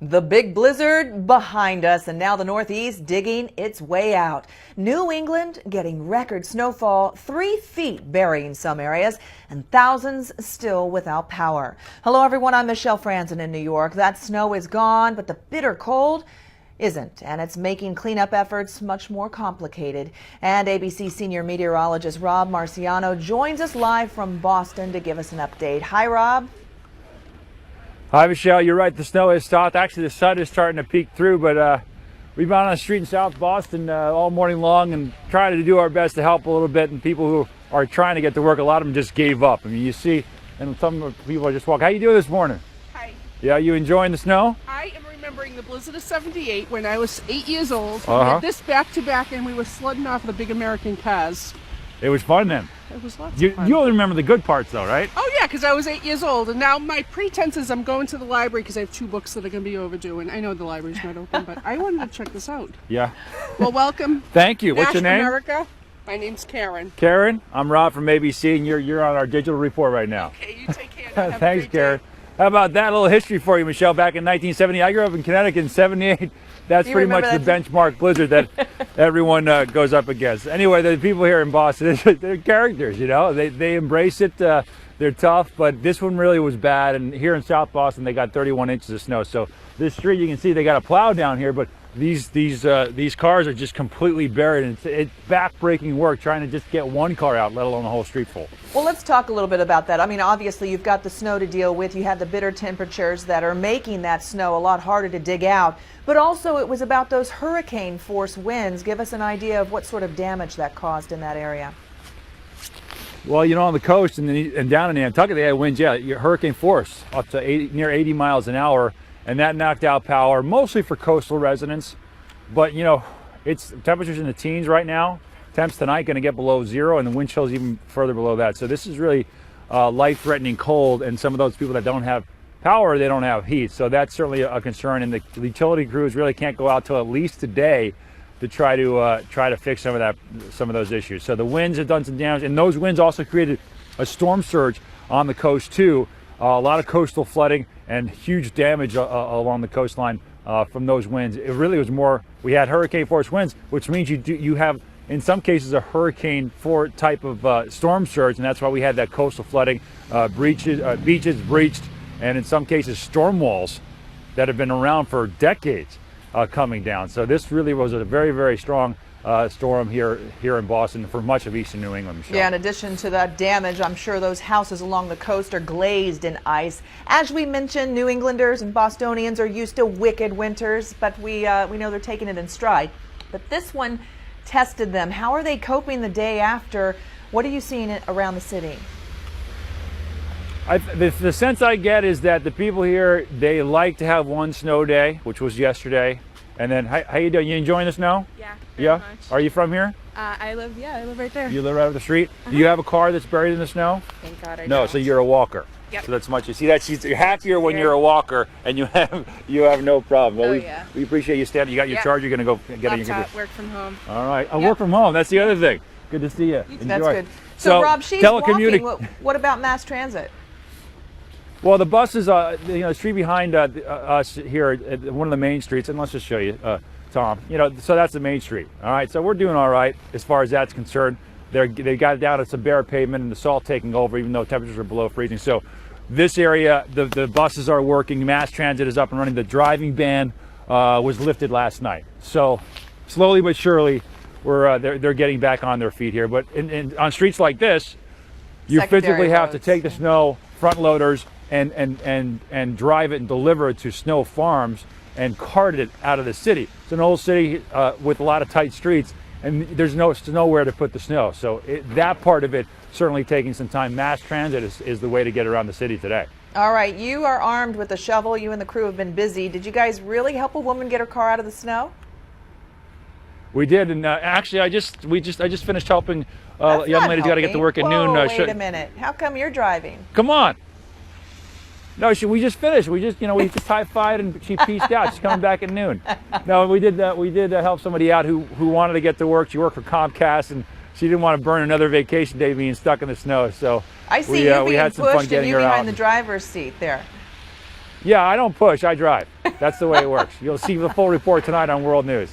The big blizzard behind us, and now the Northeast digging its way out. New England getting record snowfall, 3 feet burying some areas, and thousands still without power. Hello everyone, I'm Michelle Franzen in New York. That snow is gone, but the bitter cold isn't, and it's making cleanup efforts much more complicated. And ABC senior meteorologist Rob Marciano joins us live from Boston to give us an update. Hi, Rob. Hi, Michelle. You're right. The snow has stopped. Actually, the sun is starting to peek through, but we've been on the street in South Boston all morning long and trying to do our best to help a little bit. And people who are trying to get to work, a lot of them just gave up. I mean, you see, and some people are just walking. How you doing this morning? Hi. Yeah, you enjoying the snow? I am remembering the blizzard of '78 when I was 8 years old. We had this back to back, and we were sledding off the big American cars. It was fun then. It was lots of fun. You only remember the good parts, though, right? Oh yeah, because I was 8 years old, and now my pretense is I'm going to the library because I have 2 books that are going to be overdue, and I know the library's not open, but I wanted to check this out. Yeah. Well, welcome. Thank you. What's your name? America. My name's Karen. Karen. I'm Rob from ABC, and you're on our digital report right now. Okay, you take care. Have a Thanks, great Karen. day. How about that? A little history for you, Michelle. Back in 1970, I grew up in Connecticut in '78. That's You pretty much remember the that? benchmark blizzard that everyone goes up against. Anyway, the people here in Boston, they're characters, you know. They embrace it. They're tough, but this one really was bad. And here in South Boston, they got 31 inches of snow. So this street, you can see they got a plow down here, but these cars are just completely buried, and it's back-breaking work trying to just get one car out, let alone the whole street full. Well, let's talk a little bit about that. I mean, obviously, you've got the snow to deal with. You have the bitter temperatures that are making that snow a lot harder to dig out. But also, it was about those hurricane-force winds. Give us an idea of what sort of damage that caused in that area. Well, you know, on the coast and down in Nantucket, they had winds, hurricane force, up to near 80 miles an hour. And that knocked out power, mostly for coastal residents. But, you know, it's temperatures in the teens right now. Temps tonight going to get below 0, and the wind chills even further below that. So this is really life-threatening cold, and some of those people that don't have power, they don't have heat. So that's certainly a concern, and the utility crews really can't go out till at least today to try to fix some of those issues. So the winds have done some damage, and those winds also created a storm surge on the coast too. A lot of coastal flooding and huge damage along the coastline from those winds. It really was more, we had hurricane force winds, which means you have, in some cases, a hurricane type of storm surge, and that's why we had that coastal flooding, beaches breached, and in some cases storm walls that have been around for decades coming down. So this really was a very, very strong storm here in Boston for much of eastern New England, Michelle. Yeah, in addition to that damage, I'm sure those houses along the coast are glazed in ice. As we mentioned, New Englanders and Bostonians are used to wicked winters, but we know they're taking it in stride. But this one tested them. How are they coping the day after? What are you seeing around the city? The sense I get is that the people here, they like to have one snow day, which was yesterday. And then, how you doing? You enjoying the snow? Yeah, Yeah? much. Are you from here? I live right there. You live right up the street? Do you have a car that's buried in the snow? Thank God I No, don't. so you're a walker. Yep. So that's much. You see that you're happier when you're a walker and you have no problem. Well, yeah. we appreciate you standing. You got your Yep. charger. You're gonna go get it. You're Laptop, work from home. All right. I Yep. work from home. That's the other thing. Good to see you. That's Enjoy. good. So Rob, she's walking. telecommuni- What about mass transit? Well, the buses, the street behind us here, one of the main streets, and let's just show you, Tom. You know, so that's the main street. All right, so we're doing all right as far as that's concerned. They got it down to some bare pavement and the salt taking over, even though temperatures are below freezing. So this area, the buses are working. Mass transit is up and running. The driving ban was lifted last night. So slowly but surely, they're getting back on their feet here. But on streets like this, you Secondary physically have to roads. take the snow, front loaders, and drive it and deliver it to snow farms and cart it out of the city. It's an old city with a lot of tight streets, and there's nowhere to put the snow. So that part of it certainly taking some time. Mass transit is the way to get around the city today. All right, you are armed with a shovel. You and the crew have been busy. Did you guys really help a woman get her car out of the snow? We did, and actually, I just finished helping a young lady's got to get to work at noon. Wait a minute. How come you're driving? Come on. No, we just finished. We just high-fived and she pieced out. She's coming back at noon. No, we did help somebody out who wanted to get to work. She worked for Comcast, and she didn't want to burn another vacation day being stuck in the snow. So I see you we being had some fun pushed and getting you her behind out. the driver's seat there. Yeah, I don't push, I drive. That's the way it works. You'll see the full report tonight on World News.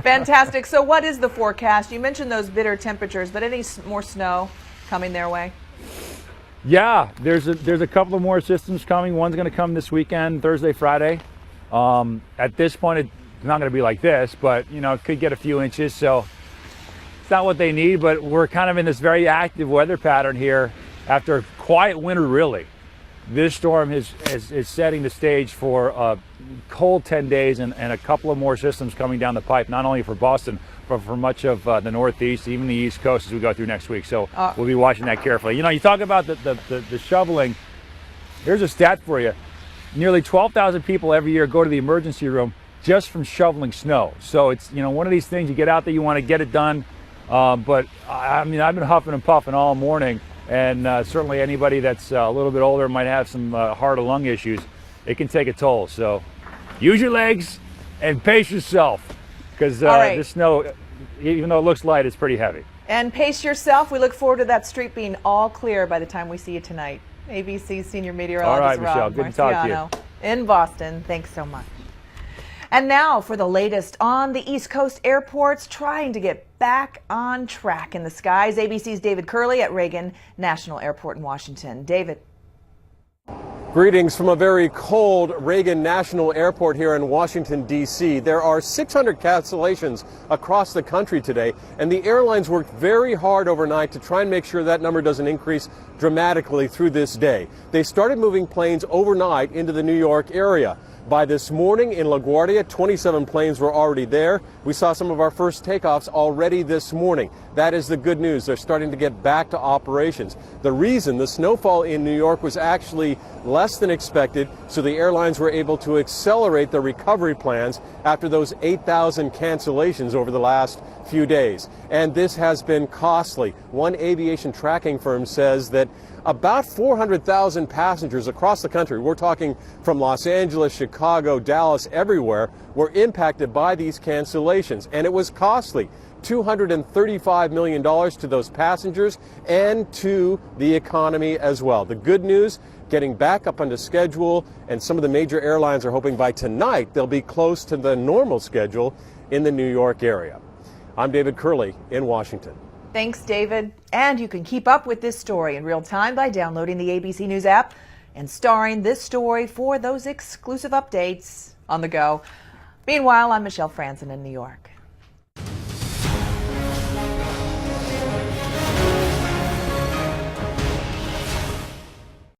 Fantastic. So what is the forecast? You mentioned those bitter temperatures, but any more snow coming their way? Yeah, there's a couple of more systems coming. One's going to come this weekend, Thursday, Friday. At this point, it's not going to be like this, but it could get a few inches. So it's not what they need, but we're kind of in this very active weather pattern here after a quiet winter, really. This storm is setting the stage for a cold 10 days and a couple of more systems coming down the pipe, not only for Boston, but for much of the Northeast, even the East Coast as we go through next week. So we'll be watching that carefully. You talk about the shoveling. Here's a stat for you. Nearly 12,000 people every year go to the emergency room just from shoveling snow. So it's, one of these things, you get out there, you want to get it done. But I've been huffing and puffing all morning. And certainly anybody that's a little bit older might have some heart or lung issues. It can take a toll. So use your legs and pace yourself, because this snow, even though it looks light, it's pretty heavy. And pace yourself. We look forward to that street being all clear by the time we see you tonight. ABC senior meteorologist all right, Michelle. Rob Good to talk to you. in Boston. Thanks so much. And now for the latest on the East Coast airports trying to get back on track in the skies. ABC's David Curley at Reagan National Airport in Washington. David. Greetings from a very cold Reagan National Airport here in Washington, D.C. There are 600 cancellations across the country today, and the airlines worked very hard overnight to try and make sure that number doesn't increase dramatically through this day. They started moving planes overnight into the New York area. By this morning in LaGuardia, 27 planes were already there. We saw some of our first takeoffs already this morning. That is the good news. They're starting to get back to operations. The reason the snowfall in New York was actually less than expected, so the airlines were able to accelerate their recovery plans after those 8,000 cancellations over the last few days. And this has been costly. One aviation tracking firm says that about 400,000 passengers across the country, we're talking from Los Angeles, Chicago, Dallas, everywhere, were impacted by these cancellations. And it was costly. $235 million to those passengers and to the economy as well. The good news, getting back up onto schedule, and some of the major airlines are hoping by tonight they'll be close to the normal schedule in the New York area. I'm David Curley in Washington. Thanks, David. And you can keep up with this story in real time by downloading the ABC News app and starring this story for those exclusive updates on the go. Meanwhile, I'm Michelle Franzen in New York.